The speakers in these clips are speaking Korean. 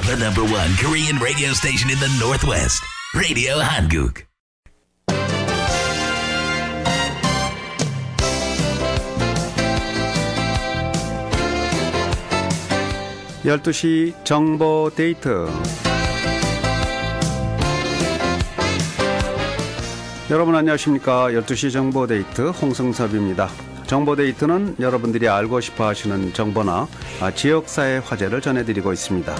The #1 Korean radio station in the Northwest, Radio Hanguk. (12시) 정보 데이트. 여러분 안녕하십니까? 12시 정보 데이트 홍승섭입니다. 정보 데이트는 여러분들이 알고 싶어 하시는 정보나 지역사회 화제를 전해드리고 있습니다.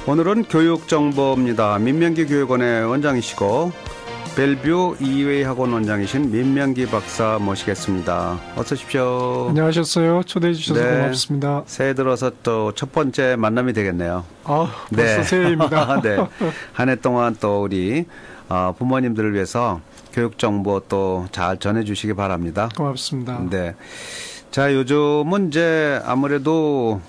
오늘은 교육정보입니다. 민명기 교육원의 원장이시고 벨뷰 이외학원 원장이신 민명기 박사 모시겠습니다. 어서 오십시오. 안녕하셨어요. 초대해 주셔서 네, 고맙습니다. 새해 들어서 또 첫 번째 만남이 되겠네요. 벌써 네. 새해입니다. 네. 한 해 동안 또 우리 부모님들을 위해서 교육 정보 또 잘 전해주시기 바랍니다. 고맙습니다. 네. 자, 요즘은 이제 아무래도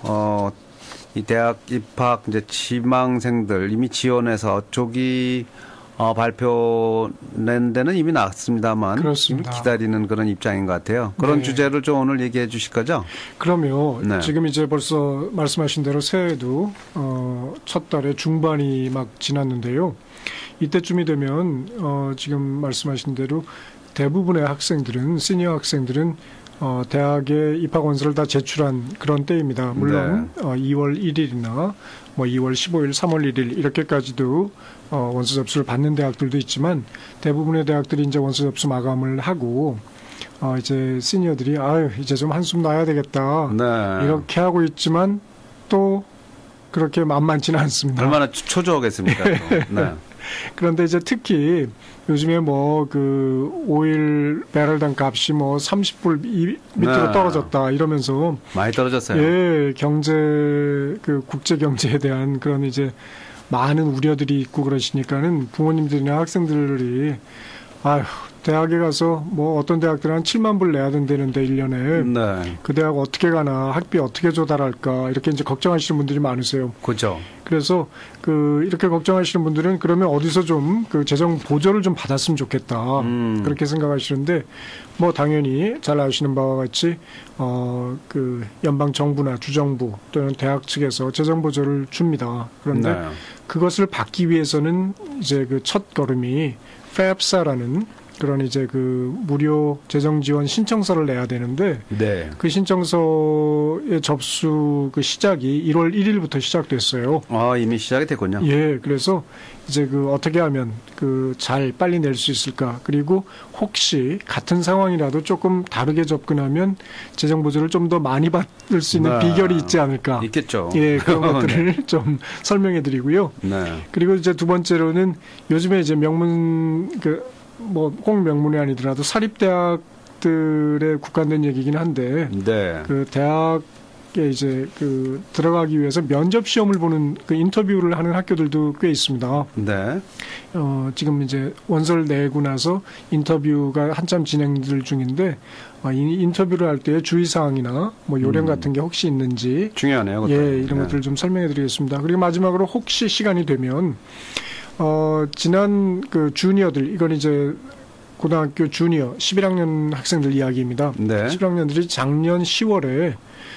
이 대학 입학 이제 지망생들 이미 지원해서 조기 발표 낸 데는 이미 나왔습니다만 그렇습니다. 기다리는 그런 입장인 것 같아요. 그런 네. 주제를 좀 오늘 얘기해 주실 거죠? 그럼요. 네. 지금 이제 벌써 말씀하신 대로 새해도 첫 달에 중반이 막 지났는데요. 이때쯤이 되면 지금 말씀하신 대로 대부분의 학생들은 시니어 학생들은 대학에 입학 원서를 다 제출한 그런 때입니다. 물론 네. 2월 1일이나 뭐 2월 15일, 3월 1일 이렇게까지도 원서 접수를 받는 대학들도 있지만 대부분의 대학들이 이제 원서 접수 마감을 하고 이제 시니어들이 이제 좀 한숨 놔야 되겠다. 네. 이렇게 하고 있지만 또 그렇게 만만치는 않습니다. 얼마나 초조하겠습니까? 또. 네. 그런데 이제 특히 요즘에 뭐 그 오일 배럴당 값이 뭐 30불 밑으로 네. 떨어졌다 이러면서 많이 떨어졌어요. 예, 국제 경제에 대한 그런 이제 많은 우려들이 있고 그러시니까는 부모님들이나 학생들이 대학에 가서 뭐 어떤 대학들은 한 7만 불 내야 된다는데 1년에 네. 그 대학 어떻게 가나 학비 어떻게 조달할까 이렇게 이제 걱정하시는 분들이 많으세요. 그렇죠. 그래서 이렇게 걱정하시는 분들은 그러면 어디서 좀 그 재정 보조를 좀 받았으면 좋겠다. 그렇게 생각하시는데 뭐 당연히 잘 아시는 바와 같이 그 연방 정부나 주정부 또는 대학 측에서 재정 보조를 줍니다. 그런데 네. 그것을 받기 위해서는 이제 그 첫 걸음이 FAFSA라는 그런 이제 그 무료 재정 지원 신청서를 내야 되는데 네. 그 신청서의 접수 그 시작이 1월 1일부터 시작됐어요. 이미 시작이 됐군요. 예, 그래서 이제 어떻게 하면 잘 빨리 낼 수 있을까? 그리고 혹시 같은 상황이라도 조금 다르게 접근하면 재정 보조를 좀 더 많이 받을 수 있는 네. 비결이 있지 않을까? 있겠죠. 예, 그런 것들을 네. 좀 설명해 드리고요. 네. 그리고 이제 두 번째로는 요즘에 이제 명문 꼭 명문이 아니더라도 사립대학들에 국한된 얘기긴 한데 네. 그 대학에 이제 들어가기 위해서 면접 시험을 보는 인터뷰를 하는 학교들도 꽤 있습니다. 네. 지금 이제 원서를 내고 나서 인터뷰가 한참 진행될 중인데 이 인터뷰를 할 때 주의사항이나 뭐 요령 같은 게 혹시 있는지 중요하네요. 그것도. 예, 이런 것들을 좀 설명해 드리겠습니다. 그리고 마지막으로 혹시 시간이 되면 지난 주니어들, 이건 이제 고등학교 주니어 11학년 학생들 이야기입니다. 네. 11학년들이 작년 10월에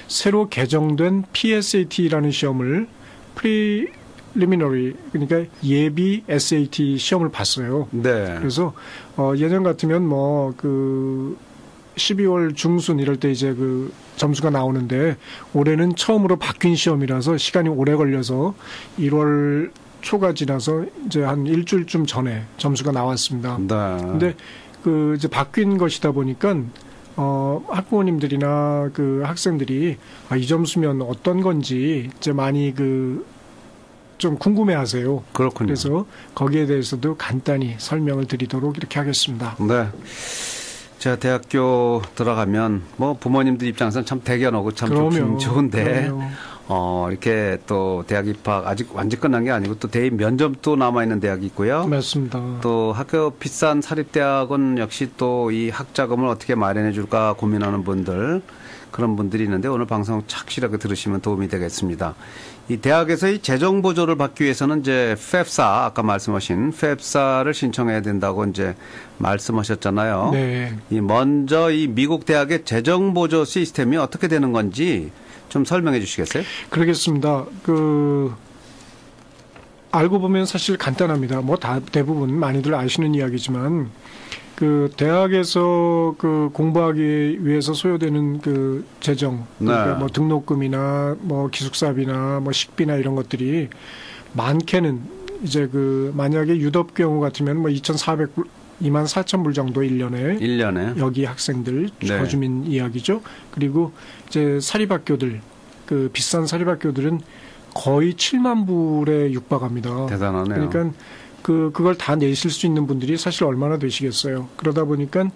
새로 개정된 PSAT라는 시험을 Preliminary, 그러니까 예비 SAT 시험을 봤어요. 네. 그래서 예전 같으면 12월 중순 이럴 때 이제 점수가 나오는데 올해는 처음으로 바뀐 시험이라서 시간이 오래 걸려서 1월 초가 지나서 이제 한 일주일쯤 전에 점수가 나왔습니다. 네. 근데 이제 바뀐 것이다 보니까 학부모님들이나 학생들이 이 점수면 어떤 건지 이제 많이 좀 궁금해하세요. 그렇군요. 그래서 거기에 대해서도 간단히 설명을 드리도록 이렇게 하겠습니다. 네. 제가 대학교 들어가면 뭐 부모님들 입장에서는 참 대견하고 참 좋긴 좋은데 이렇게 또 대학 입학 아직 완전 끝난 게 아니고 또 대입 면접도 남아있는 대학이 있고요. 맞습니다. 또 학교 비싼 사립대학은 역시 또 이 학자금을 어떻게 마련해 줄까 고민하는 분들, 그런 분들이 있는데 오늘 방송 착실하게 들으시면 도움이 되겠습니다. 이 대학에서 이 재정 보조를 받기 위해서는 이제 FAFSA, 아까 말씀하신 FAFSA를 신청해야 된다고 이제 말씀하셨잖아요. 네. 먼저 이 미국 대학의 재정 보조 시스템이 어떻게 되는 건지 좀 설명해 주시겠어요? 그러겠습니다. 알고 보면 사실 간단합니다. 뭐 대부분 많이들 아시는 이야기지만 대학에서 공부하기 위해서 소요되는 재정, 그러니까 네. 뭐 등록금이나 뭐 기숙사비나 뭐 식비나 이런 것들이 많게는 이제 만약에 유럽 경우 같으면 뭐 24,000불 정도 1년에 여기 학생들 네. 거주민 이야기죠. 그리고 이제 사립학교들 비싼 사립학교들은 거의 7만 불에 육박합니다. 대단하네요. 그러니까 그걸 다 내실 수 있는 분들이 사실 얼마나 되시겠어요. 그러다 보니까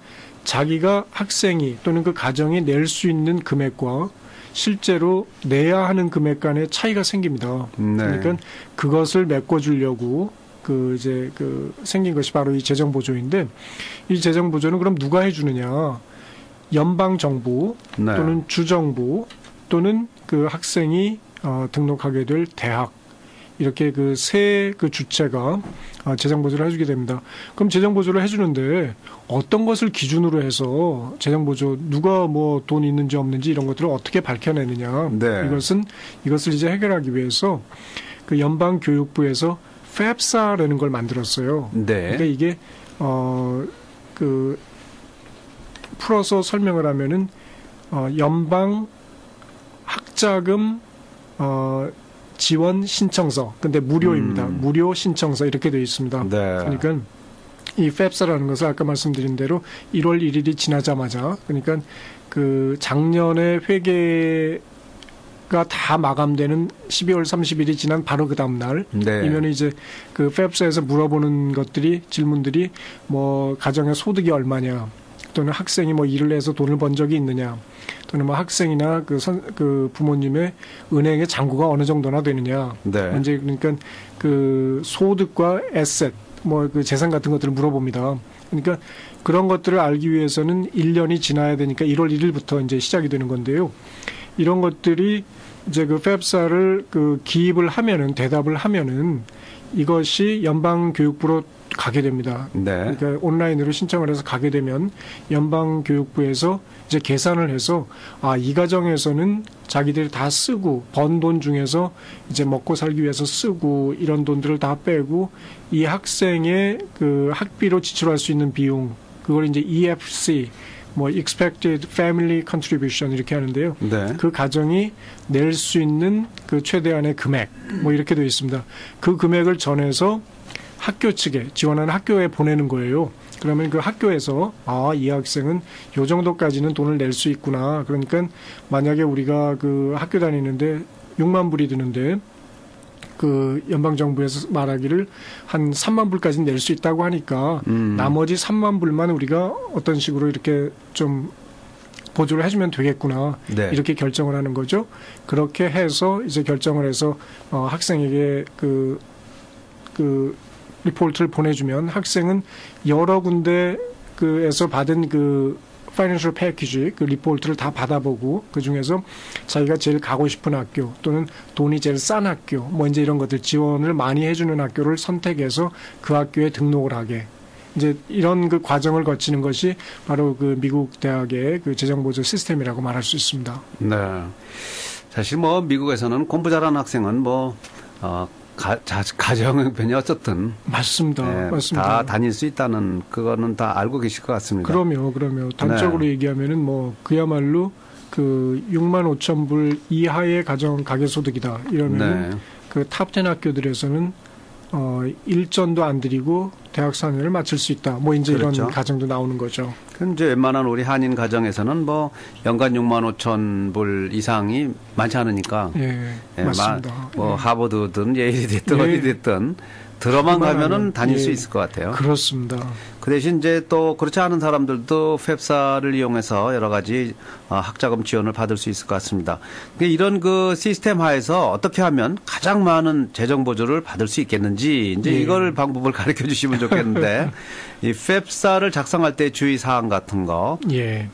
자기가 학생이 또는 그 가정이 낼 수 있는 금액과 실제로 내야 하는 금액 간의 차이가 생깁니다. 네. 그러니까 그것을 메꿔주려고 생긴 것이 바로 이 재정보조인데, 이 재정보조는 그럼 누가 해주느냐? 연방정부 네. 또는 주정부 또는 학생이 등록하게 될 대학, 이렇게 세 주체가 재정보조를 해주게 됩니다. 그럼 재정보조를 해주는데 어떤 것을 기준으로 해서 재정보조, 누가 뭐 돈 있는지 없는지 이런 것들을 어떻게 밝혀내느냐. 네. 이것을 이제 해결하기 위해서 연방교육부에서 FAFSA라는 걸 만들었어요. 네. 그러니까 이게 풀어서 설명을 하면은 연방 학자금 지원 신청서. 근데 무료입니다. 무료 신청서 이렇게 되어 있습니다. 네. 그러니까 이 FAFSA라는 것을 아까 말씀드린 대로 1월 1일이 지나자마자, 그러니까 작년에 회계가 다 마감되는 12월 30일이 지난 바로 그 다음 날 네. 이면 이제 FAFSA에서 물어보는 질문들이 뭐 가정의 소득이 얼마냐, 또는 학생이 뭐 일을 해서 돈을 번 적이 있느냐, 또는 뭐 학생이나 부모님의 은행의 잔고가 어느 정도나 되느냐. 네. 이제 그러니까 소득과 에셋, 뭐 재산 같은 것들을 물어봅니다. 그러니까 그런 것들을 알기 위해서는 1년이 지나야 되니까 1월 1일부터 이제 시작이 되는 건데요. 이런 것들이 이제 FAFSA를 기입을 하면은, 대답을 하면은 이것이 연방교육부로 가게 됩니다. 네. 그러니까 온라인으로 신청을 해서 가게 되면 연방교육부에서 이제 계산을 해서 이 가정에서는 자기들이 다 쓰고 번 돈 중에서 이제 먹고 살기 위해서 쓰고 이런 돈들을 다 빼고 이 학생의 학비로 지출할 수 있는 비용, 그걸 이제 EFC, 뭐 Expected Family Contribution 이렇게 하는데요. 네. 그 가정이 낼 수 있는 최대한의 금액, 뭐 이렇게 되어 있습니다. 그 금액을 전해서 학교 측에, 지원하는 학교에 보내는 거예요. 그러면 그 학교에서 이 학생은 요 정도까지는 돈을 낼 수 있구나. 그러니까 만약에 우리가 학교 다니는데 6만 불이 드는데 연방정부에서 말하기를 한 3만 불까지 낼 수 있다고 하니까 나머지 3만 불만 우리가 어떤 식으로 이렇게 좀 보조를 해주면 되겠구나. 네. 이렇게 결정을 하는 거죠. 그렇게 해서 이제 결정을 해서 학생에게 리포트를 보내주면 학생은 여러 군데에서 받은 파이낸셜 패키지, 리포트를 다 받아보고 그중에서 자기가 제일 가고 싶은 학교 또는 돈이 제일 싼 학교, 뭐 이제 이런 것들 지원을 많이 해주는 학교를 선택해서 그 학교에 등록을 하게, 이제 이런 과정을 거치는 것이 바로 미국 대학의 재정보조 시스템이라고 말할 수 있습니다. 네. 사실 뭐 미국에서는 공부 잘하는 학생은 가정 형편이 어쨌든 맞습니다. 네, 맞습니다. 다 다닐 수 있다는 그거는 다 알고 계실 것 같습니다. 그럼요. 단적으로 네. 얘기하면은 뭐 그야말로 6만 5천 불 이하의 가정 가계소득이다 이러면 네. 탑 10 학교들에서는 일전도 안 들이고 대학 4년을 마칠 수 있다. 뭐 이제 그렇죠. 이런 가정도 나오는 거죠. 그럼 이제 웬만한 우리 한인 가정에서는 뭐 연간 6만 5천 불 이상이 많지 않으니까 예, 맞습니다. 뭐 하버드든 예일이 됐든 어디 됐든 들어만 가면은 다닐 수 있을 것 같아요. 그렇습니다. 그 대신 이제 또 그렇지 않은 사람들도 FAFSA를 이용해서 여러 가지 학자금 지원을 받을 수 있을 것 같습니다. 이런 시스템 하에서 어떻게 하면 가장 많은 재정 보조를 받을 수 있겠는지 이제 이걸 방법을 가르쳐 주시면 좋겠는데 이 FAFSA를 작성할 때 주의 사항 같은 거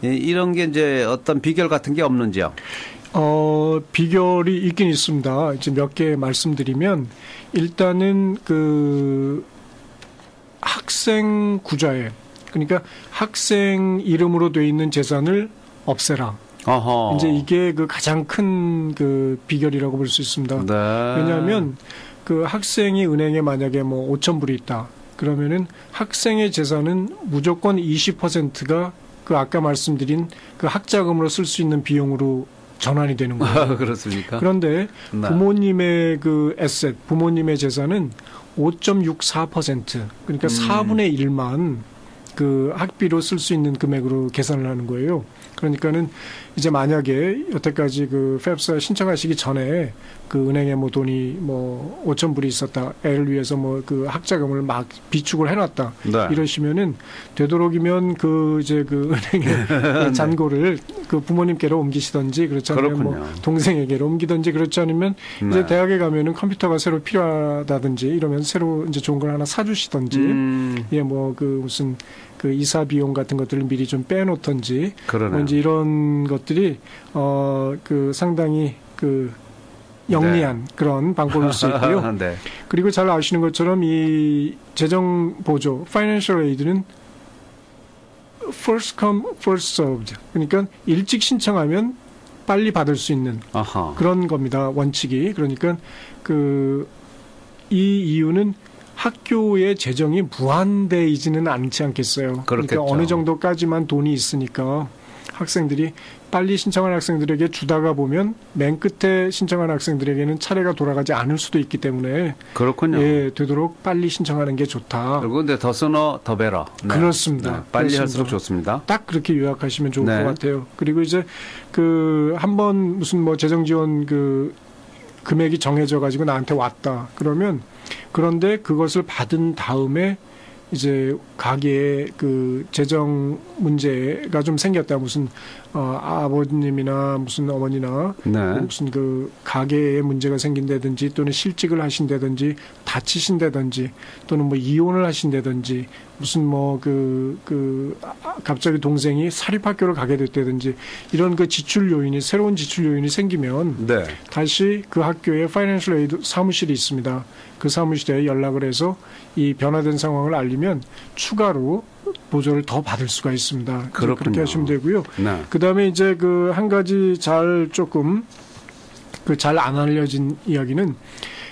이런 게 이제 어떤 비결 같은 게 없는지요? 비결이 있긴 있습니다. 이제 몇 개 말씀드리면, 일단은 학생 구좌에, 그러니까 학생 이름으로 돼 있는 재산을 없애라. 어허. 이제 이게 그 가장 큰 그 비결이라고 볼 수 있습니다. 네. 왜냐하면 그 학생이 은행에 만약에 뭐 5,000불이 있다. 그러면은 학생의 재산은 무조건 20%가 그 아까 말씀드린 그 학자금으로 쓸 수 있는 비용으로 전환이 되는 거예요. 그렇습니까? 그런데 네. 부모님의 그 에셋, 부모님의 재산은 5.64%, 그러니까 4분의 1만 그 학비로 쓸 수 있는 금액으로 계산을 하는 거예요. 그러니까는 이제 만약에 여태까지 그 FAFSA 신청하시기 전에 그 은행에 뭐 돈이 뭐 5,000불이 있었다. 애를 위해서 뭐 그 학자금을 막 비축을 해놨다. 네. 이러시면은 되도록이면 그 이제 그 은행의 그 잔고를 그 부모님께로 옮기시든지 그렇지 않으면 뭐 그렇군요. 동생에게로 옮기든지 그렇지 않으면 이제 네. 대학에 가면은 컴퓨터가 새로 필요하다든지 이러면 새로 이제 좋은 걸 하나 사주시든지 예 뭐 그 무슨 그 이사 비용 같은 것들을 미리 좀 빼놓던지 그러네요. 뭐 이제 이런 것들이 그 상당히 그 영리한 그런 방법일 수 있고요. 네. 그리고 잘 아시는 것처럼 이 재정 보조 (financial aid는) first come first served. 그러니까 일찍 신청하면 빨리 받을 수 있는 아하. 그런 겁니다. 원칙이. 그러니까 그 이 이유는 학교의 재정이 무한대이지는 않지 않겠어요. 그렇겠죠. 그러니까 어느 정도까지만 돈이 있으니까 학생들이 빨리 신청한 학생들에게 주다가 보면 맨 끝에 신청한 학생들에게는 차례가 돌아가지 않을 수도 있기 때문에 그렇군요. 예, 되도록 빨리 신청하는 게 좋다. 그리고 근데 더 쓰너 더 베러. 네. 그렇습니다. 네. 빨리 그렇습니다. 할수록 좋습니다. 딱 그렇게 요약하시면 좋을 네. 것 같아요. 그리고 이제 그 한번 무슨 뭐 재정 지원 그 금액이 정해져 가지고 나한테 왔다. 그러면 그런데 그것을 받은 다음에 이제 가게에 그 재정 문제가 좀 생겼다. 무슨 아버님이나 무슨 어머니나 네. 무슨 그 가게에 문제가 생긴다든지 또는 실직을 하신다든지 다치신다든지 또는 뭐 이혼을 하신다든지 무슨 뭐 갑자기 동생이 사립학교를 가게 됐다든지 이런 그 지출 요인이 새로운 지출 요인이 생기면 네. 다시 그 학교에 파이낸셜 에이드 사무실이 있습니다. 그 사무실에 연락을 해서 이 변화된 상황을 알리면 추가로 보조를 더 받을 수가 있습니다. 그렇군요. 그렇게 하시면 되고요. 네. 그다음에 이제 그 한 가지 잘 안 알려진 이야기는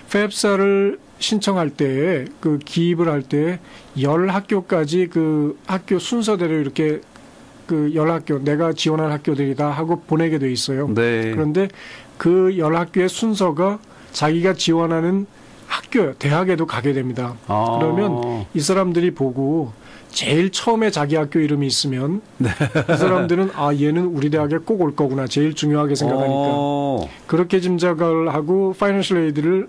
FAFSA를 신청할 때 그 기입을 할 때 10학교까지 그 학교 순서대로 이렇게 그 10학교 내가 지원할 학교들이다 하고 보내게 돼 있어요. 네. 그런데 그 10학교의 순서가 자기가 지원하는 학교, 대학에도 가게 됩니다. 아. 그러면 이 사람들이 보고 제일 처음에 자기 학교 이름이 있으면 이 사람들은 얘는 우리 대학에 꼭 올 거구나. 제일 중요하게 생각하니까. 그렇게 짐작을 하고 파이낸셜 에이드를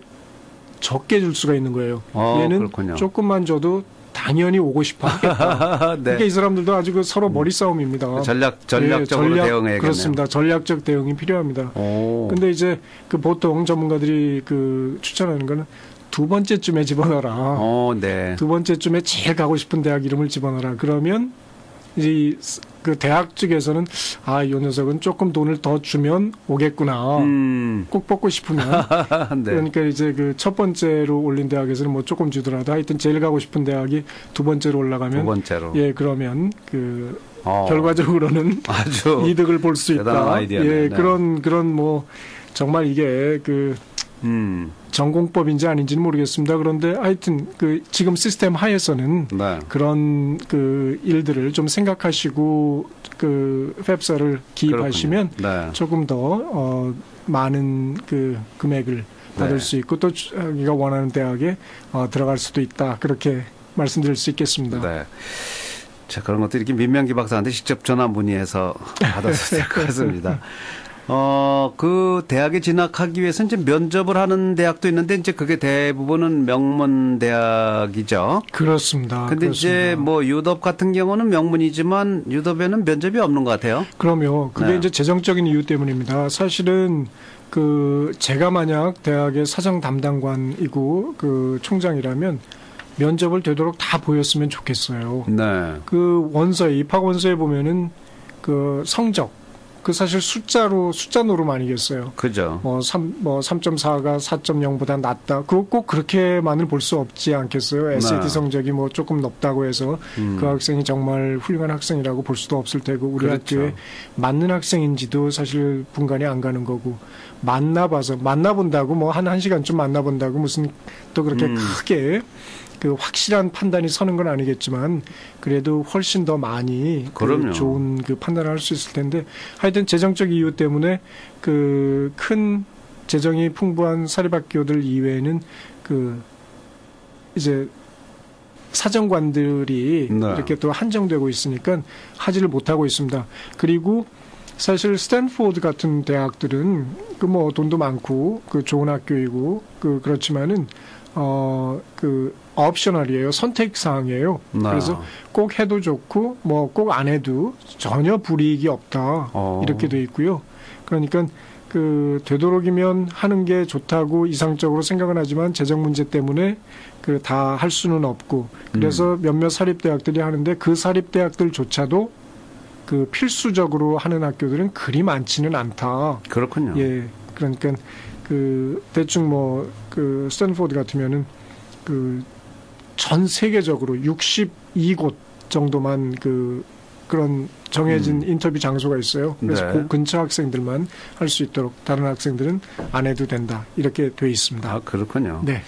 적게 줄 수가 있는 거예요. 얘는 그렇군요. 조금만 줘도 당연히 오고 싶어 하겠다. 네. 그러니까 이 사람들도 아주 그 서로 머리 싸움입니다. 전략적으로 대응해야겠네요. 그렇습니다. 전략적 대응이 필요합니다. 근데 이제 그 보통 전문가들이 그 추천하는 거는 두 번째쯤에 집어넣어라. 네. 두 번째쯤에 제일 가고 싶은 대학 이름을 집어넣어라. 그러면 이 그 대학 측에서는 이 녀석은 조금 돈을 더 주면 오겠구나. 꼭 뽑고 싶으면. 네. 그러니까 이제 그 첫 번째로 올린 대학에서는 뭐 조금 주더라도 하여튼 제일 가고 싶은 대학이 두 번째로 올라가면 두 번째로. 예, 그러면 그 결과적으로는 아주 이득을 볼 수 대단한 있다. 아이디어네. 예, 네. 그런 뭐 정말 이게 그 전공법인지 아닌지는 모르겠습니다. 그런데 하여튼 그 지금 시스템 하에서는 네. 그런 그 일들을 좀 생각하시고 그 FAFSA를 기입하시면 네. 조금 더 많은 그 금액을 받을 네. 수 있고 또 자기가 원하는 대학에 들어갈 수도 있다. 그렇게 말씀드릴 수 있겠습니다. 네. 자, 그런 것도 이렇게 민명기 박사한테 직접 전화 문의해서 받았을 것 같습니다. 그 대학에 진학하기 위해서 이제 면접을 하는 대학도 있는데 이제 그게 대부분은 명문 대학이죠. 그렇습니다. 근데 이제 뭐 유덥 같은 경우는 명문이지만 유덥에는 면접이 없는 것 같아요. 그럼요. 그게 네. 이제 재정적인 이유 때문입니다. 사실은 그 제가 만약 대학의 사정 담당관이고 그 총장이라면 면접을 되도록 다 보였으면 좋겠어요. 네. 그 원서에 입학 원서에 보면은 그 성적 그 사실 숫자 노름 아니겠어요. 그죠. 3.4가 4.0보다 낮다. 그거 꼭 그렇게만을 볼 수 없지 않겠어요. SAT 네. 성적이 뭐 조금 높다고 해서 그 학생이 정말 훌륭한 학생이라고 볼 수도 없을 테고 우리 그렇죠. 학교에 맞는 학생인지도 사실 분간이 안 가는 거고 만나본다고 뭐 한 시간쯤 만나본다고 무슨 또 그렇게 크게 그 확실한 판단이 서는 건 아니겠지만 그래도 훨씬 더 많이 그 좋은 그 판단을 할 수 있을 텐데 하여튼 재정적 이유 때문에 그 큰 재정이 풍부한 사립학교들 이외에는 그 이제 사정관들이 네. 이렇게 또 한정되고 있으니까 하지를 못하고 있습니다. 그리고 사실 스탠포드 같은 대학들은 그 뭐 돈도 많고 그 좋은 학교이고 그렇지만은 그 옵셔널이에요. 선택 사항이에요. 그래서 꼭 해도 좋고 뭐 꼭 안 해도 전혀 불이익이 없다. 이렇게 돼 있고요. 그러니까 그 되도록이면 하는 게 좋다고 이상적으로 생각은 하지만 재정 문제 때문에 그 다 할 수는 없고 그래서 몇몇 사립대학들이 하는데 그 사립대학들조차도 그 필수적으로 하는 학교들은 그리 많지는 않다. 그렇군요. 예. 그러니까 그 대충 뭐 그 스탠포드 같으면은 그 전 세계적으로 62곳 정도만 그런 정해진 인터뷰 장소가 있어요. 그래서 네. 그 근처 학생들만 할 수 있도록 다른 학생들은 안 해도 된다. 이렇게 돼 있습니다. 아, 그렇군요. 네.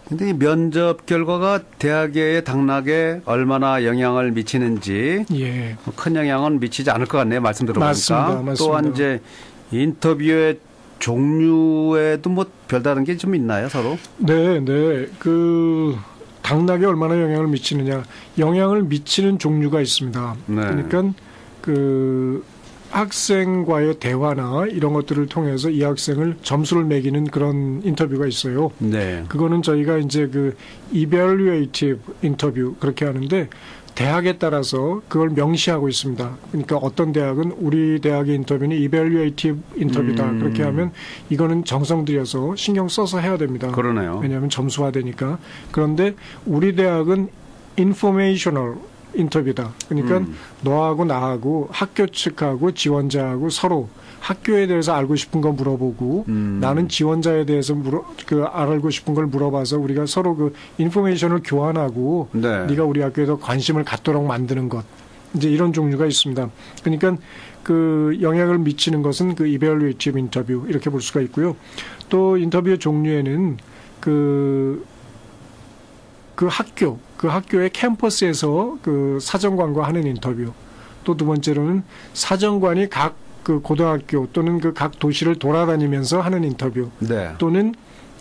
근데 이 면접 결과가 대학의 당락에 얼마나 영향을 미치는지 예. 큰 영향은 미치지 않을 것 같네요. 말씀 들어보니까. 맞습니다. 또한 이제 인터뷰의 종류에도 뭐 별다른 게 좀 있나요, 서로? 네. 그 당락에 얼마나 영향을 미치느냐. 영향을 미치는 종류가 있습니다. 네. 그러니까 그 학생과의 대화나 이런 것들을 통해서 이 학생을 점수를 매기는 그런 인터뷰가 있어요. 네. 그거는 저희가 이제 그 evaluative 인터뷰 그렇게 하는데 대학에 따라서 그걸 명시하고 있습니다. 그러니까 어떤 대학은 우리 대학의 인터뷰는 evaluative 인터뷰다. 그렇게 하면 이거는 정성 들여서 신경 써서 해야 됩니다. 그러네요. 왜냐하면 점수화되니까. 그런데 우리 대학은 informational 인터뷰다. 그러니까 너하고 나하고 학교 측하고 지원자하고 서로 학교에 대해서 알고 싶은 거 물어보고 나는 지원자에 대해서 알고 싶은 걸 물어봐서 우리가 서로 그 인포메이션을 교환하고 네. 네가 우리 학교에 더 관심을 갖도록 만드는 것. 이제 이런 종류가 있습니다. 그러니까 그 영향을 미치는 것은 그 evaluative 인터뷰 이렇게 볼 수가 있고요. 또 인터뷰의 종류에는 그 학교의 캠퍼스에서 그 사정관과 하는 인터뷰. 또 두 번째로는 사정관이 각 그 고등학교 또는 그 각 도시를 돌아다니면서 하는 인터뷰. 네. 또는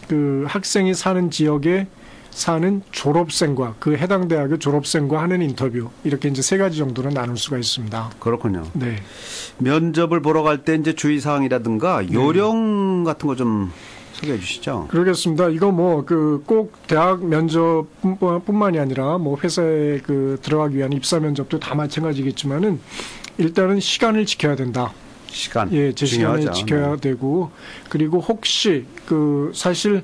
그 학생이 사는 지역에 사는 졸업생과 그 해당 대학의 졸업생과 하는 인터뷰. 이렇게 이제 세 가지 정도로 나눌 수가 있습니다. 그렇군요. 네. 면접을 보러 갈 때 이제 주의사항이라든가 요령 같은 거 좀 소개해 주시죠. 그러겠습니다. 이거 뭐 그 꼭 대학 면접뿐만이 아니라 뭐 회사에 그 들어가기 위한 입사 면접도 다 마찬가지겠지만은 일단은 시간을 지켜야 된다. 시간. 예, 제 시간을 중요하죠. 지켜야 네. 되고 그리고 혹시 그 사실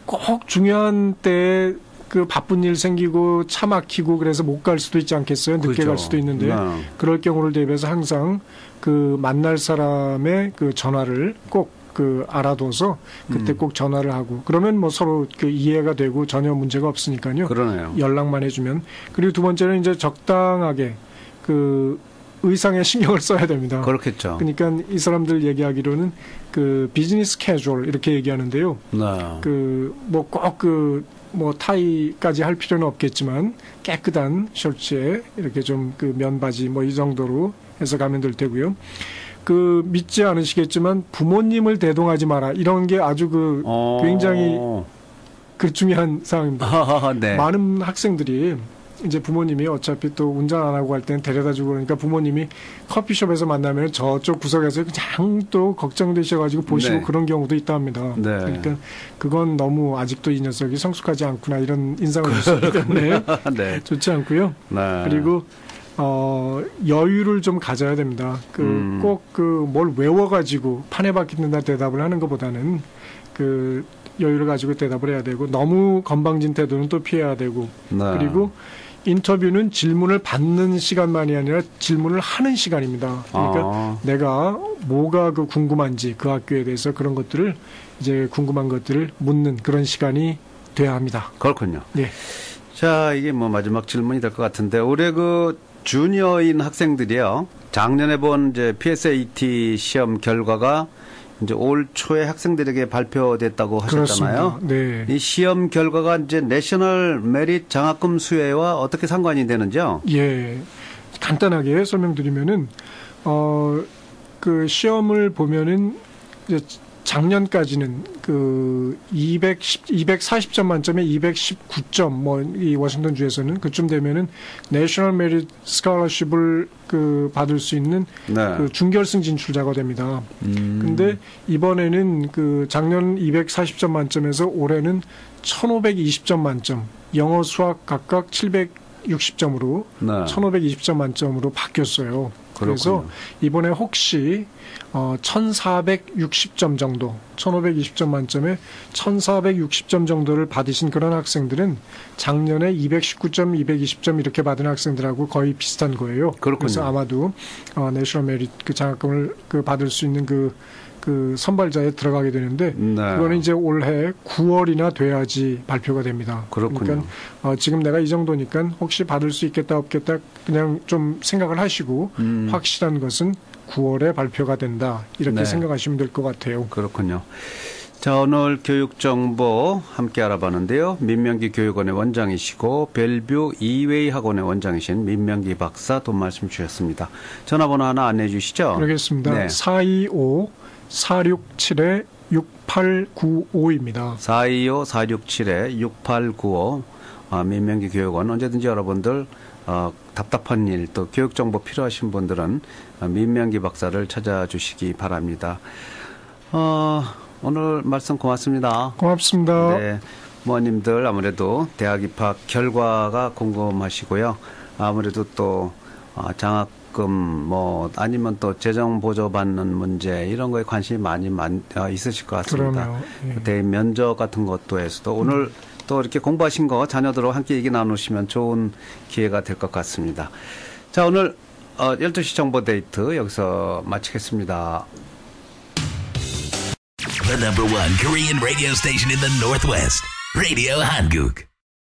꼭 중요한 때에 그 바쁜 일 생기고 차 막히고 그래서 못 갈 수도 있지 않겠어요? 늦게 그렇죠. 갈 수도 있는데 네. 그럴 경우를 대비해서 항상 그 만날 사람의 그 전화를 꼭 그 알아둬서 그때 꼭 전화를 하고 그러면 뭐 서로 그 이해가 되고 전혀 문제가 없으니까요. 그러네요. 연락만 해주면 그리고 두 번째는 이제 적당하게 그 의상에 신경을 써야 됩니다. 그렇겠죠. 그러니까 이 사람들 얘기하기로는 그 비즈니스 캐주얼 이렇게 얘기하는데요. 네. 그 뭐 꼭 그 뭐 타이까지 할 필요는 없겠지만 깨끗한 셔츠에 이렇게 좀 그 면바지 뭐 이 정도로 해서 가면 될 테고요. 그 믿지 않으시겠지만 부모님을 대동하지 마라 이런 게 아주 그 굉장히 그 중요한 사항입니다. 네. 많은 학생들이 이제 부모님이 어차피 또 운전 안 하고 갈 때는 데려다주고 그러니까 부모님이 커피숍에서 만나면 저쪽 구석에서 그냥 또 걱정되셔가지고 보시고 네. 그런 경우도 있다 합니다. 네. 그러니까 그건 너무 아직도 이 녀석이 성숙하지 않구나 이런 인상을 줄 수 있기 때문에 네. 좋지 않고요. 네. 그리고 여유를 좀 가져야 됩니다. 꼭 그 뭘 외워가지고 판에 박힌다 대답을 하는 것보다는 그 여유를 가지고 대답을 해야 되고 너무 건방진 태도는 또 피해야 되고 네. 그리고 인터뷰는 질문을 받는 시간만이 아니라 질문을 하는 시간입니다. 그러니까 내가 뭐가 그 궁금한지 그 학교에 대해서 그런 것들을 이제 궁금한 것들을 묻는 그런 시간이 돼야 합니다. 그렇군요. 예. 자, 이게 뭐 마지막 질문이 될 것 같은데 올해 그 주니어인 학생들이요. 작년에 본 이제 PSAT 시험 결과가 이제 올 초에 학생들에게 발표됐다고 하셨잖아요. 그렇습니다. 네. 이 시험 결과가 이제 내셔널 메릿 장학금 수혜와 어떻게 상관이 되는지요? 예. 간단하게 설명드리면은 그 시험을 보면은 이제 작년까지는 그 240점 만점에 219점 뭐 이 워싱턴 주에서는 그쯤 되면은 내셔널 메리트 스칼러십을 그 받을 수 있는 네. 그 준결승 진출자가 됩니다. 근데 이번에는 그 작년 240점 만점에서 올해는 1520점 만점, 영어 수학 각각 760점으로 네. 1520점 만점으로 바뀌었어요. 그래서 그렇군요. 이번에 혹시 1460점 정도, 1520점 만점에 1460점 정도를 받으신 그런 학생들은 작년에 219점, 220점 이렇게 받은 학생들하고 거의 비슷한 거예요. 그렇군요. 그래서 아마도 내셔널 메리트 그 장학금을 그 받을 수 있는 그 선발자에 들어가게 되는데 네. 그거는 이제 올해 9월이나 돼야지 발표가 됩니다. 그렇군요. 그러니까 지금 내가 이 정도니까 혹시 받을 수 있겠다 없겠다 그냥 좀 생각을 하시고 확실한 것은 9월에 발표가 된다 이렇게 네. 생각하시면 될 것 같아요. 그렇군요. 자, 오늘 교육정보 함께 알아봤는데요. 민명기 교육원의 원장이시고 벨뷰 이웨이 학원의 원장이신 민명기 박사 돈 말씀 주셨습니다. 전화번호 하나 안내해 주시죠. 그러겠습니다. 네. 425-467-6895입니다. 425-467-6895 민명기 교육원 언제든지 여러분들 답답한 일 또 교육정보 필요하신 분들은 민명기 박사를 찾아주시기 바랍니다. 오늘 말씀 고맙습니다. 고맙습니다. 네, 부모님들 아무래도 대학 입학 결과가 궁금하시고요. 아무래도 또 장학금 뭐 아니면 또 재정 보조 받는 문제 이런 거에 관심이 많이 있으실 것 같습니다. 그럼요. 예. 대인 면접 같은 것도 해서도 오늘 또 이렇게 공부하신 거 자녀들과 함께 얘기 나누시면 좋은 기회가 될 것 같습니다. 자, 오늘 12시 정보 데이트 여기서 마치겠습니다. The #1 Korean radio station in the Northwest, Radio Hanguk.